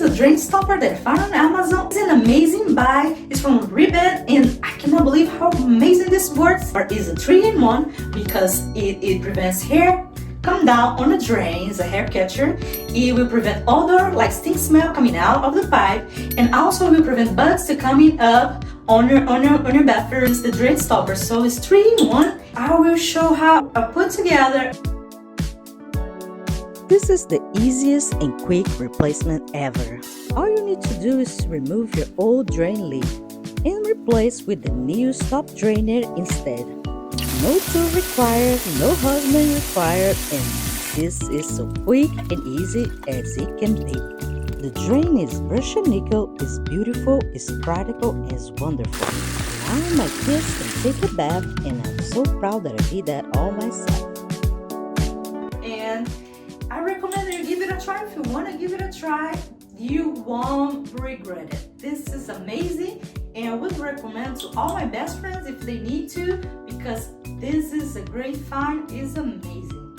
is a drain stopper that I found on Amazon. It's an amazing buy. It's from Hibbent, and I cannot believe how amazing this works. It is a 3-in-1 because it prevents hair come down on the drain. It's a hair catcher. It will prevent odor, like stink smell coming out of the pipe, and also will prevent bugs to coming up on your bathroom. It's the drain stopper, so it's 3-in-1. I will show how I put together. This is the easiest and quick replacement ever. All you need to do is remove your old drain lid and replace with the new stop drainer instead. No tool required, no husband required, and this is so quick and easy as it can be. The drain is brushed nickel, is beautiful, is practical, and is wonderful. Now my kids can take a bath, and I'm so proud that I did that all myself. And I recommend that you give it a try. If you want to give it a try, you won't regret it. This is amazing, and I would recommend to all my best friends if they need to, because this is a great find. It's amazing.